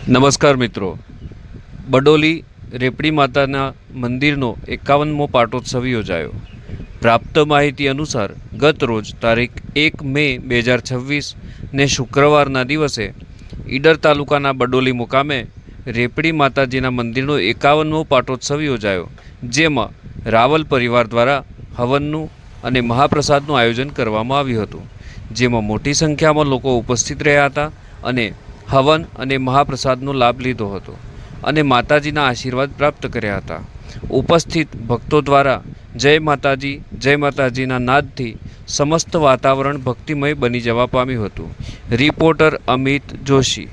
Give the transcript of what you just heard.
નમસ્કાર મિત્રો, બડોલી રેપડી માતાના મંદિરનો 51મો પાટોત્સવ યોજાયો। પ્રાપ્ત માહિતી અનુસાર ગત રોજ તારીખ 1 મે 2026 ને શુક્રવારના દિવસે ઈડર તાલુકાના બડોલી મુકામે રેપડી માતાજીના મંદિરનો 51મો પાટોત્સવ યોજાયો, જેમાં રાવલ પરિવાર દ્વારા હવનનું અને મહાપ્રસાદનું આયોજન કરવામાં આવ્યું હતું, જેમાં મોટી સંખ્યામાં લોકો ઉપસ્થિત રહ્યા હતા અને હવન અને મહાપ્રસાદનો લાભ લીધો હતો અને માતાજીના આશીર્વાદ પ્રાપ્ત કર્યા હતા। ઉપસ્થિત ભક્તો દ્વારા જય માતાજીના નાદથી સમસ્ત વાતાવરણ ભક્તિમય બની જવા પામ્યું હતું। રિપોર્ટર અમિત જોશી।